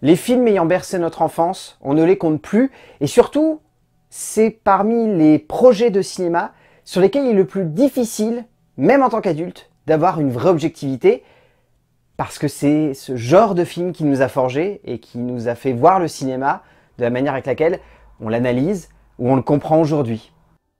Les films ayant bercé notre enfance, on ne les compte plus, et surtout, c'est parmi les projets de cinéma sur lesquels il est le plus difficile, même en tant qu'adulte, d'avoir une vraie objectivité, parce que c'est ce genre de film qui nous a forgés et qui nous a fait voir le cinéma de la manière avec laquelle on l'analyse ou on le comprend aujourd'hui.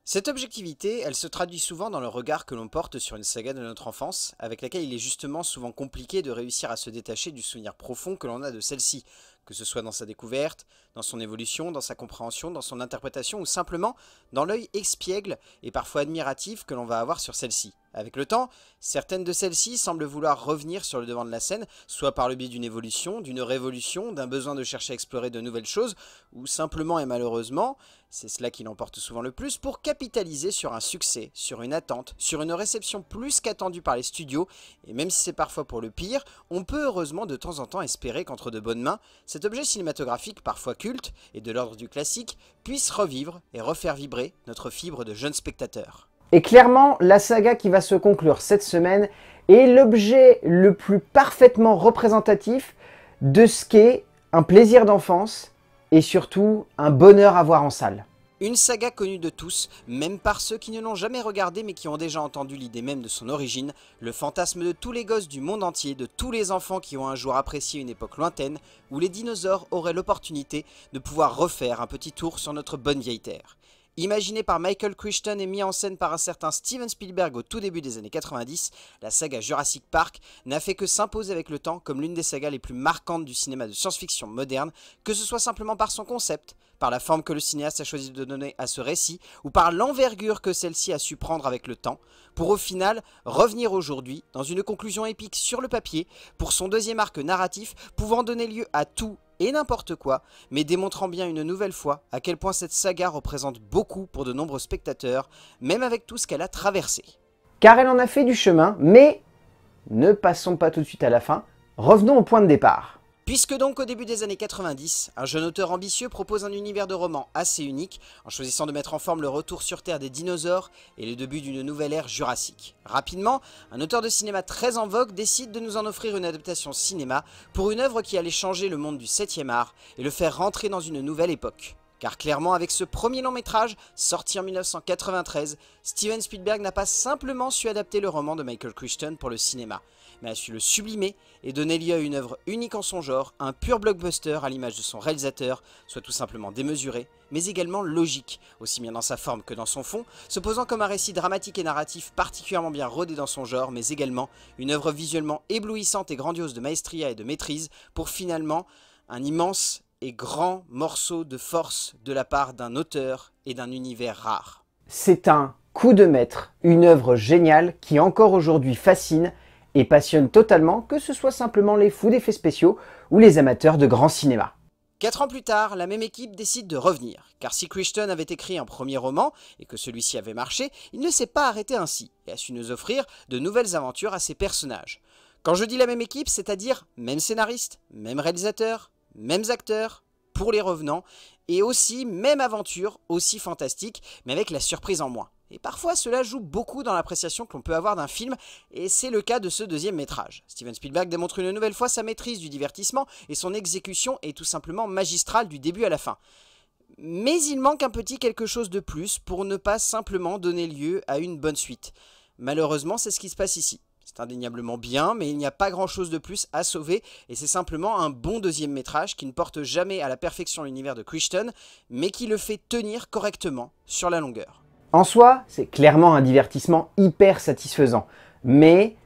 Cette objectivité, elle se traduit souvent dans le regard que l'on porte sur une saga de notre enfance, avec laquelle il est justement souvent compliqué de réussir à se détacher du souvenir profond que l'on a de celle-ci, que ce soit dans sa découverte, dans son évolution, dans sa compréhension, dans son interprétation ou simplement dans l'œil expiègle et parfois admiratif que l'on va avoir sur celle-ci. Avec le temps, certaines de celles-ci semblent vouloir revenir sur le devant de la scène, soit par le biais d'une évolution, d'une révolution, d'un besoin de chercher à explorer de nouvelles choses, ou simplement et malheureusement, c'est cela qui l'emporte souvent le plus, pour capitaliser sur un succès, sur une attente, sur une réception plus qu'attendue par les studios, et même si c'est parfois pour le pire, on peut heureusement de temps en temps espérer qu'entre de bonnes mains, cet objet cinématographique parfois culte, et de l'ordre du classique, puisse revivre et refaire vibrer notre fibre de jeunes spectateurs. Et clairement, la saga qui va se conclure cette semaine est l'objet le plus parfaitement représentatif de ce qu'est un plaisir d'enfance et surtout un bonheur à voir en salle. Une saga connue de tous, même par ceux qui ne l'ont jamais regardée mais qui ont déjà entendu l'idée même de son origine, le fantasme de tous les gosses du monde entier, de tous les enfants qui ont un jour apprécié une époque lointaine, où les dinosaures auraient l'opportunité de pouvoir refaire un petit tour sur notre bonne vieille terre. Imaginée par Michael Crichton et mis en scène par un certain Steven Spielberg au tout début des années 90, la saga Jurassic Park n'a fait que s'imposer avec le temps comme l'une des sagas les plus marquantes du cinéma de science-fiction moderne, que ce soit simplement par son concept, par la forme que le cinéaste a choisi de donner à ce récit, ou par l'envergure que celle-ci a su prendre avec le temps, pour au final revenir aujourd'hui dans une conclusion épique sur le papier, pour son deuxième arc narratif pouvant donner lieu à tout et n'importe quoi, mais démontrant bien une nouvelle fois à quel point cette saga représente beaucoup pour de nombreux spectateurs, même avec tout ce qu'elle a traversé. Car elle en a fait du chemin, mais ne passons pas tout de suite à la fin, revenons au point de départ. Puisque donc au début des années 90, un jeune auteur ambitieux propose un univers de romans assez unique, en choisissant de mettre en forme le retour sur Terre des dinosaures et le début d'une nouvelle ère jurassique. Rapidement, un auteur de cinéma très en vogue décide de nous en offrir une adaptation cinéma pour une œuvre qui allait changer le monde du 7e art et le faire rentrer dans une nouvelle époque. Car clairement, avec ce premier long métrage, sorti en 1993, Steven Spielberg n'a pas simplement su adapter le roman de Michael Crichton pour le cinéma, mais a su le sublimer et donner lieu à une œuvre unique en son genre, un pur blockbuster à l'image de son réalisateur, soit tout simplement démesuré, mais également logique, aussi bien dans sa forme que dans son fond, se posant comme un récit dramatique et narratif particulièrement bien rodé dans son genre, mais également une œuvre visuellement éblouissante et grandiose de maestria et de maîtrise, pour finalement un immense et grand morceau de force de la part d'un auteur et d'un univers rare. C'est un coup de maître, une œuvre géniale qui encore aujourd'hui fascine et passionne totalement, que ce soit simplement les fous d'effets spéciaux ou les amateurs de grand cinéma. 4 ans plus tard, la même équipe décide de revenir, car si Crichton avait écrit un premier roman et que celui-ci avait marché, il ne s'est pas arrêté ainsi et a su nous offrir de nouvelles aventures à ses personnages. Quand je dis la même équipe, c'est-à-dire même scénariste, même réalisateur, mêmes acteurs, pour les revenants, et aussi même aventure, aussi fantastique, mais avec la surprise en moins. Et parfois cela joue beaucoup dans l'appréciation que l'on peut avoir d'un film, et c'est le cas de ce deuxième métrage. Steven Spielberg démontre une nouvelle fois sa maîtrise du divertissement, et son exécution est tout simplement magistrale du début à la fin. Mais il manque un petit quelque chose de plus pour ne pas simplement donner lieu à une bonne suite. Malheureusement, c'est ce qui se passe ici. C'est indéniablement bien, mais il n'y a pas grand chose de plus à sauver, et c'est simplement un bon deuxième métrage qui ne porte jamais à la perfection l'univers de Crichton, mais qui le fait tenir correctement sur la longueur. En soi, c'est clairement un divertissement hyper satisfaisant, mais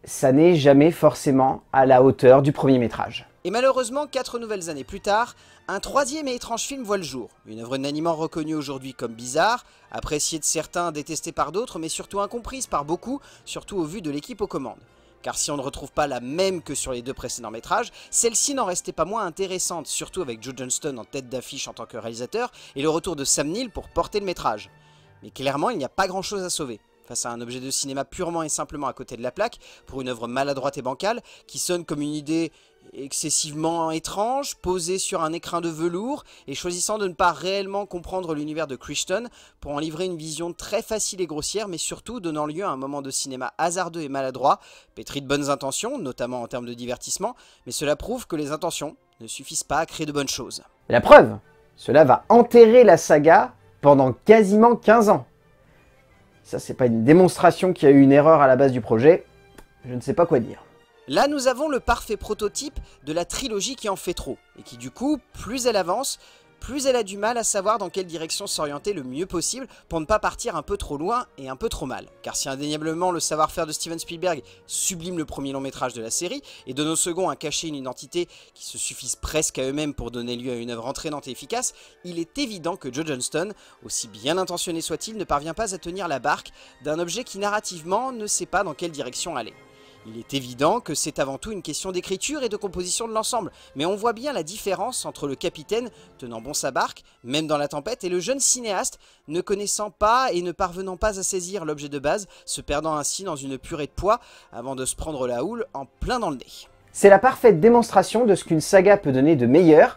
ça n'est jamais forcément à la hauteur du premier métrage. Et malheureusement, 4 nouvelles années plus tard, un troisième et étrange film voit le jour. Une œuvre unanimement reconnue aujourd'hui comme bizarre, appréciée de certains, détestée par d'autres, mais surtout incomprise par beaucoup, surtout au vu de l'équipe aux commandes. Car si on ne retrouve pas la même que sur les 2 précédents métrages, celle-ci n'en restait pas moins intéressante, surtout avec Joe Johnston en tête d'affiche en tant que réalisateur, et le retour de Sam Neill pour porter le métrage. Mais clairement, il n'y a pas grand chose à sauver. face à un objet de cinéma purement et simplement à côté de la plaque, pour une œuvre maladroite et bancale, qui sonne comme une idée excessivement étrange, posée sur un écrin de velours, et choisissant de ne pas réellement comprendre l'univers de Crichton, pour en livrer une vision très facile et grossière, mais surtout donnant lieu à un moment de cinéma hasardeux et maladroit, pétri de bonnes intentions, notamment en termes de divertissement, mais cela prouve que les intentions ne suffisent pas à créer de bonnes choses. La preuve, cela va enterrer la saga pendant quasiment 15 ans. Ça, c'est pas une démonstration qu'il y a eu une erreur à la base du projet, je ne sais pas quoi dire. Là, nous avons le parfait prototype de la trilogie qui en fait trop, et qui du coup, plus elle avance, plus elle a du mal à savoir dans quelle direction s'orienter le mieux possible pour ne pas partir un peu trop loin et un peu trop mal. Car si indéniablement le savoir-faire de Steven Spielberg sublime le premier long métrage de la série, et donne au second un cachet, une identité qui se suffisent presque à eux-mêmes pour donner lieu à une œuvre entraînante et efficace, il est évident que Joe Johnston, aussi bien intentionné soit-il, ne parvient pas à tenir la barque d'un objet qui narrativement ne sait pas dans quelle direction aller. Il est évident que c'est avant tout une question d'écriture et de composition de l'ensemble, mais on voit bien la différence entre le capitaine tenant bon sa barque, même dans la tempête, et le jeune cinéaste ne connaissant pas et ne parvenant pas à saisir l'objet de base, se perdant ainsi dans une purée de poids avant de se prendre la houle en plein dans le nez. C'est la parfaite démonstration de ce qu'une saga peut donner de meilleur,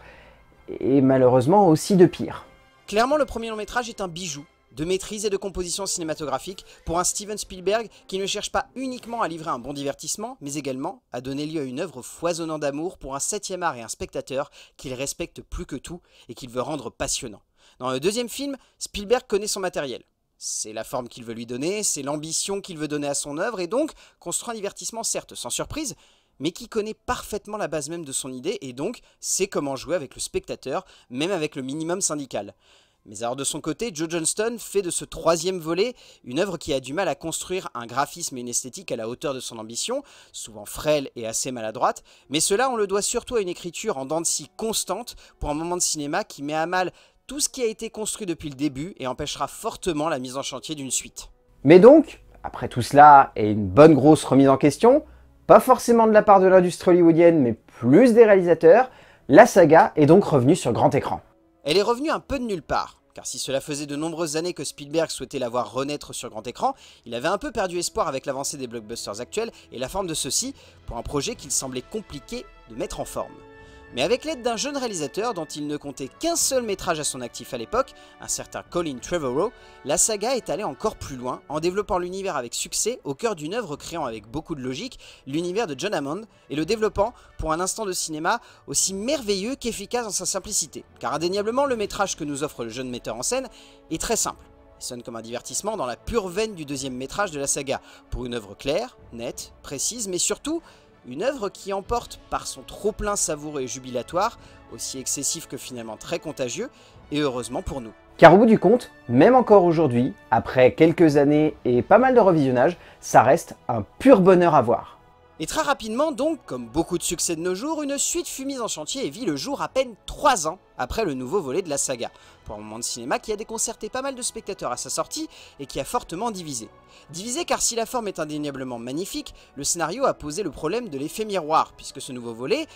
et malheureusement aussi de pire. Clairement, le premier long métrage est un bijou de maîtrise et de composition cinématographique pour un Steven Spielberg qui ne cherche pas uniquement à livrer un bon divertissement, mais également à donner lieu à une œuvre foisonnante d'amour pour un 7e art et un spectateur qu'il respecte plus que tout et qu'il veut rendre passionnant. Dans le deuxième film, Spielberg connaît son matériel. C'est la forme qu'il veut lui donner, c'est l'ambition qu'il veut donner à son œuvre, et donc construit un divertissement certes sans surprise, mais qui connaît parfaitement la base même de son idée, et donc sait comment jouer avec le spectateur, même avec le minimum syndical. Mais alors de son côté, Joe Johnston fait de ce troisième volet une œuvre qui a du mal à construire un graphisme et une esthétique à la hauteur de son ambition, souvent frêle et assez maladroite, mais cela on le doit surtout à une écriture en dents de scie constante pour un moment de cinéma qui met à mal tout ce qui a été construit depuis le début et empêchera fortement la mise en chantier d'une suite. Mais donc, après tout cela et une bonne grosse remise en question, pas forcément de la part de l'industrie hollywoodienne mais plus des réalisateurs, la saga est donc revenue sur grand écran. Elle est revenue un peu de nulle part, car si cela faisait de nombreuses années que Spielberg souhaitait la voir renaître sur grand écran, il avait un peu perdu espoir avec l'avancée des blockbusters actuels et la forme de ceux-ci pour un projet qu'il semblait compliqué de mettre en forme. Mais avec l'aide d'un jeune réalisateur dont il ne comptait qu'un seul métrage à son actif à l'époque, un certain Colin Trevorrow, la saga est allée encore plus loin en développant l'univers avec succès au cœur d'une œuvre créant avec beaucoup de logique l'univers de John Hammond et le développant pour un instant de cinéma aussi merveilleux qu'efficace dans sa simplicité. Car indéniablement le métrage que nous offre le jeune metteur en scène est très simple. Il sonne comme un divertissement dans la pure veine du deuxième métrage de la saga, pour une œuvre claire, nette, précise, mais surtout une œuvre qui emporte par son trop-plein savoureux et jubilatoire, aussi excessif que finalement très contagieux, et heureusement pour nous. Car au bout du compte, même encore aujourd'hui, après quelques années et pas mal de revisionnage, ça reste un pur bonheur à voir. Et très rapidement donc, comme beaucoup de succès de nos jours, une suite fut mise en chantier et vit le jour à peine 3 ans après le nouveau volet de la saga, pour un moment de cinéma qui a déconcerté pas mal de spectateurs à sa sortie et qui a fortement divisé. Divisé car si la forme est indéniablement magnifique, le scénario a posé le problème de l'effet miroir, puisque ce nouveau volet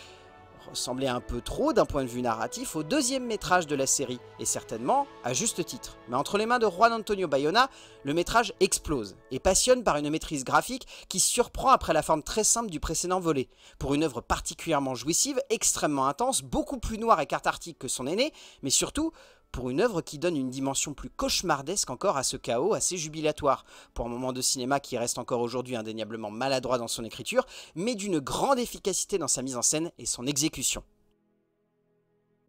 ressemblait un peu trop d'un point de vue narratif au deuxième métrage de la série, et certainement à juste titre. Mais entre les mains de Juan Antonio Bayona, le métrage explose, et passionne par une maîtrise graphique qui surprend après la forme très simple du précédent volet, pour une œuvre particulièrement jouissive, extrêmement intense, beaucoup plus noire et cathartique que son aîné, mais surtout pour une œuvre qui donne une dimension plus cauchemardesque encore à ce chaos assez jubilatoire, pour un moment de cinéma qui reste encore aujourd'hui indéniablement maladroit dans son écriture, mais d'une grande efficacité dans sa mise en scène et son exécution.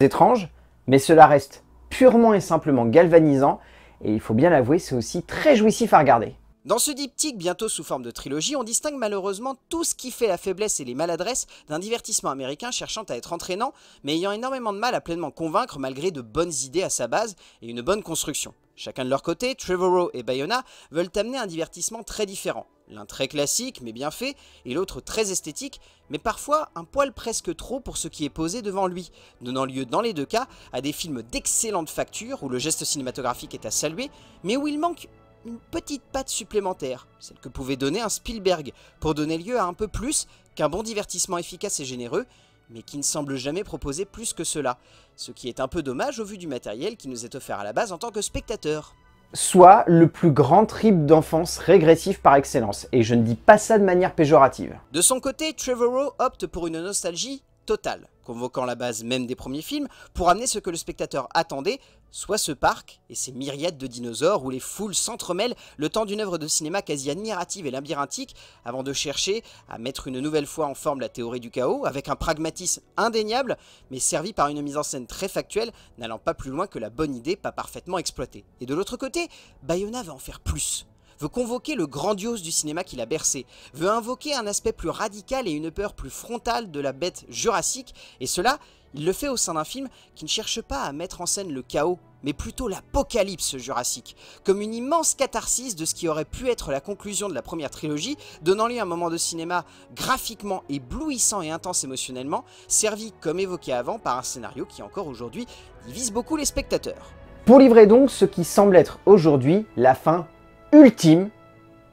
C'est étrange, mais cela reste purement et simplement galvanisant, et il faut bien l'avouer, c'est aussi très jouissif à regarder. Dans ce diptyque, bientôt sous forme de trilogie, on distingue malheureusement tout ce qui fait la faiblesse et les maladresses d'un divertissement américain cherchant à être entraînant, mais ayant énormément de mal à pleinement convaincre malgré de bonnes idées à sa base et une bonne construction. Chacun de leur côté, Trevorrow et Bayona veulent amener un divertissement très différent. L'un très classique mais bien fait, et l'autre très esthétique, mais parfois un poil presque trop pour ce qui est posé devant lui, donnant lieu dans les deux cas à des films d'excellente facture où le geste cinématographique est à saluer, mais où il manque une petite patte supplémentaire, celle que pouvait donner un Spielberg, pour donner lieu à un peu plus qu'un bon divertissement efficace et généreux, mais qui ne semble jamais proposer plus que cela, ce qui est un peu dommage au vu du matériel qui nous est offert à la base en tant que spectateur. soit le plus grand trip d'enfance régressif par excellence. Et je ne dis pas ça de manière péjorative. De son côté, Trevorrow opte pour une nostalgie totale, convoquant la base même des premiers films pour amener ce que le spectateur attendait, soit ce parc et ses myriades de dinosaures où les foules s'entremêlent le temps d'une œuvre de cinéma quasi admirative et labyrinthique avant de chercher à mettre une nouvelle fois en forme la théorie du chaos avec un pragmatisme indéniable mais servi par une mise en scène très factuelle n'allant pas plus loin que la bonne idée pas parfaitement exploitée. Et de l'autre côté, Bayona va en faire plus. Veut convoquer le grandiose du cinéma qui l'a bercé, veut invoquer un aspect plus radical et une peur plus frontale de la bête jurassique, et cela, il le fait au sein d'un film qui ne cherche pas à mettre en scène le chaos, mais plutôt l'apocalypse jurassique, comme une immense catharsis de ce qui aurait pu être la conclusion de la première trilogie, donnant lieu à un moment de cinéma graphiquement éblouissant et intense émotionnellement, servi comme évoqué avant par un scénario qui encore aujourd'hui divise beaucoup les spectateurs. Pour livrer donc ce qui semble être aujourd'hui la fin ultime,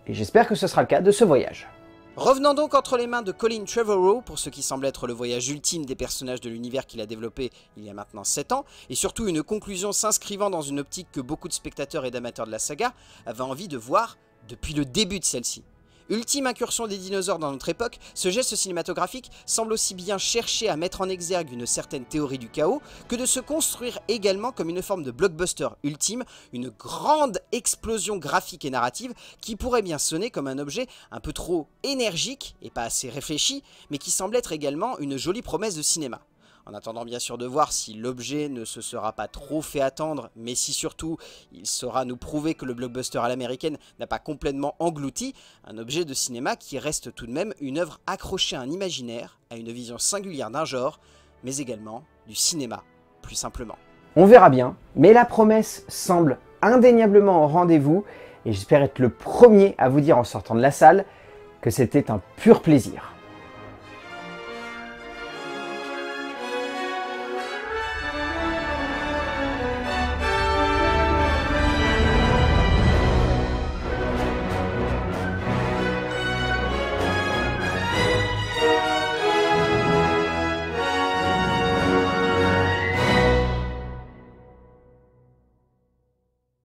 et j'espère que ce sera le cas de ce voyage. Revenant donc entre les mains de Colin Trevorrow pour ce qui semble être le voyage ultime des personnages de l'univers qu'il a développé il y a maintenant 7 ans, et surtout une conclusion s'inscrivant dans une optique que beaucoup de spectateurs et d'amateurs de la saga avaient envie de voir depuis le début de celle-ci. Ultime incursion des dinosaures dans notre époque, ce geste cinématographique semble aussi bien chercher à mettre en exergue une certaine théorie du chaos que de se construire également comme une forme de blockbuster ultime, une grande explosion graphique et narrative qui pourrait bien sonner comme un objet un peu trop énergique et pas assez réfléchi, mais qui semble être également une jolie promesse de cinéma. En attendant bien sûr de voir si l'objet ne se sera pas trop fait attendre, mais si surtout il saura nous prouver que le blockbuster à l'américaine n'a pas complètement englouti, un objet de cinéma qui reste tout de même une œuvre accrochée à un imaginaire, à une vision singulière d'un genre, mais également du cinéma, plus simplement. On verra bien, mais la promesse semble indéniablement au rendez-vous, et j'espère être le premier à vous dire en sortant de la salle que c'était un pur plaisir.